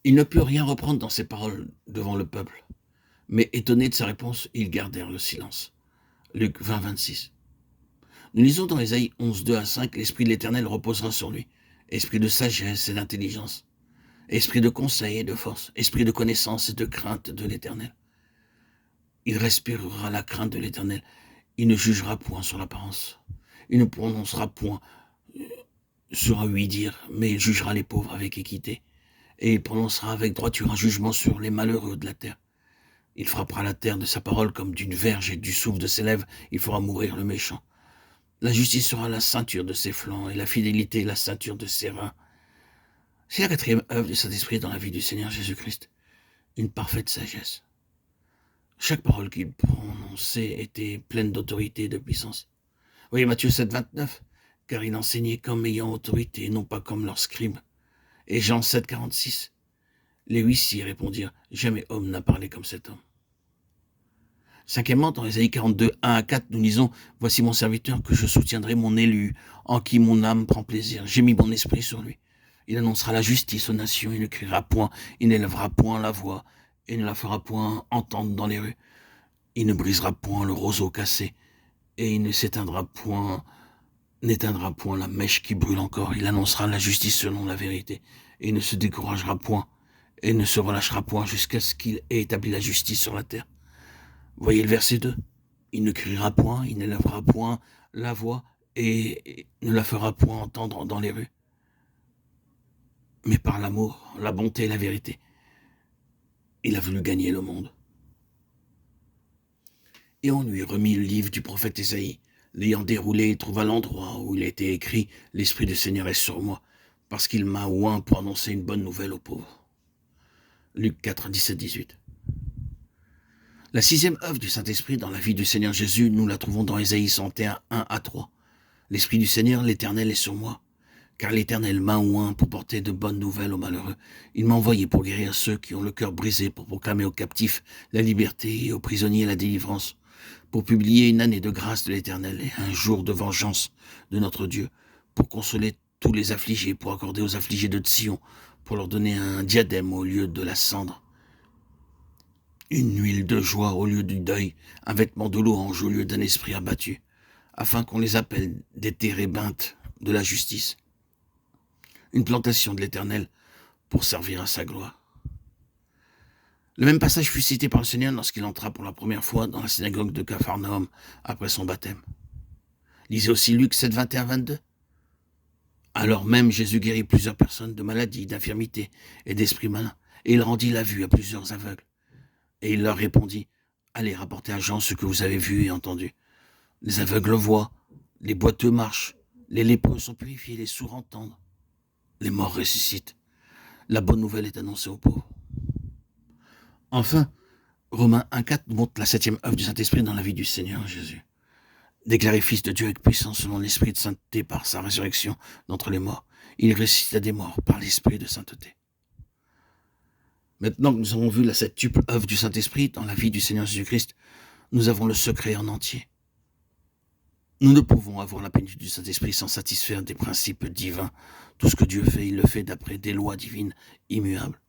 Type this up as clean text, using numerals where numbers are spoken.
Il ne put rien reprendre dans ses paroles devant le peuple, mais étonnés de sa réponse, ils gardèrent le silence. Luc 20, 26. Nous lisons dans Ésaïe 11, 2 à 5, l'Esprit de l'Éternel reposera sur lui, esprit de sagesse et d'intelligence, esprit de conseil et de force, esprit de connaissance et de crainte de l'Éternel. Il respirera la crainte de l'Éternel. Il ne jugera point sur l'apparence. Il ne prononcera point sur un oui-dire, mais il jugera les pauvres avec équité. Et il prononcera avec droiture un jugement sur les malheureux de la terre. Il frappera la terre de sa parole comme d'une verge et du souffle de ses lèvres, il fera mourir le méchant. La justice sera la ceinture de ses flancs et la fidélité la ceinture de ses reins. C'est la quatrième œuvre du Saint-Esprit dans la vie du Seigneur Jésus-Christ, une parfaite sagesse. Chaque parole qu'il prononçait était pleine d'autorité et de puissance. Voyez Matthieu 7, 29, car il enseignait comme ayant autorité, non pas comme leurs scribes. Et Jean 7, 46, les huissiers répondirent, jamais homme n'a parlé comme cet homme. Cinquièmement, dans Ésaïe 42, 1 à 4, nous lisons, voici mon serviteur que je soutiendrai, mon élu, en qui mon âme prend plaisir. J'ai mis mon esprit sur lui. Il annoncera la justice aux nations, il ne criera point, il n'élèvera point la voix, et ne la fera point entendre dans les rues. Il ne brisera point le roseau cassé, et il ne n'éteindra point la mèche qui brûle encore. Il annoncera la justice selon la vérité, et il ne se découragera point, et ne se relâchera point jusqu'à ce qu'il ait établi la justice sur la terre. Voyez le verset 2. Il ne criera point, il n'élèvera point la voix, et ne la fera point entendre dans les rues. Mais par l'amour, la bonté et la vérité, il a voulu gagner le monde. Et on lui remit le livre du prophète Ésaïe. L'ayant déroulé, il trouva l'endroit où il était écrit « L'Esprit du Seigneur est sur moi, parce qu'il m'a oint pour annoncer une bonne nouvelle aux pauvres. » Luc 4, 17, 18. La sixième œuvre du Saint-Esprit dans la vie du Seigneur Jésus, nous la trouvons dans Ésaïe 101, 1 à 3. « L'Esprit du Seigneur, l'Éternel, est sur moi, car l'Éternel m'a oint pour porter de bonnes nouvelles aux malheureux. Il m'a envoyé pour guérir ceux qui ont le cœur brisé, pour proclamer aux captifs la liberté et aux prisonniers la délivrance, pour publier une année de grâce de l'Éternel et un jour de vengeance de notre Dieu, pour consoler tous les affligés, pour accorder aux affligés de Sion, pour leur donner un diadème au lieu de la cendre, une huile de joie au lieu du deuil, un vêtement de louange au lieu d'un esprit abattu, afin qu'on les appelle des térébintes de la justice, une plantation de l'Éternel pour servir à sa gloire. » Le même passage fut cité par le Seigneur lorsqu'il entra pour la première fois dans la synagogue de Capharnaüm après son baptême. Lisez aussi Luc 7, 21, 22. Alors même Jésus guérit plusieurs personnes de maladies, d'infirmités et d'esprits malins, et il rendit la vue à plusieurs aveugles. Et il leur répondit, allez rapporter à Jean ce que vous avez vu et entendu. Les aveugles voient, les boiteux marchent, les lépreux sont purifiés, les sourds entendent, les morts ressuscitent. La bonne nouvelle est annoncée aux pauvres. Enfin, Romains 1,4 montre la septième œuvre du Saint-Esprit dans la vie du Seigneur Jésus. Déclaré fils de Dieu avec puissance selon l'Esprit de sainteté par sa résurrection d'entre les morts, il ressuscita des morts par l'Esprit de sainteté. Maintenant que nous avons vu la septuple œuvre du Saint-Esprit dans la vie du Seigneur Jésus-Christ, nous avons le secret en entier. Nous ne pouvons avoir la plénitude du Saint-Esprit sans satisfaire des principes divins. Tout ce que Dieu fait, il le fait d'après des lois divines immuables.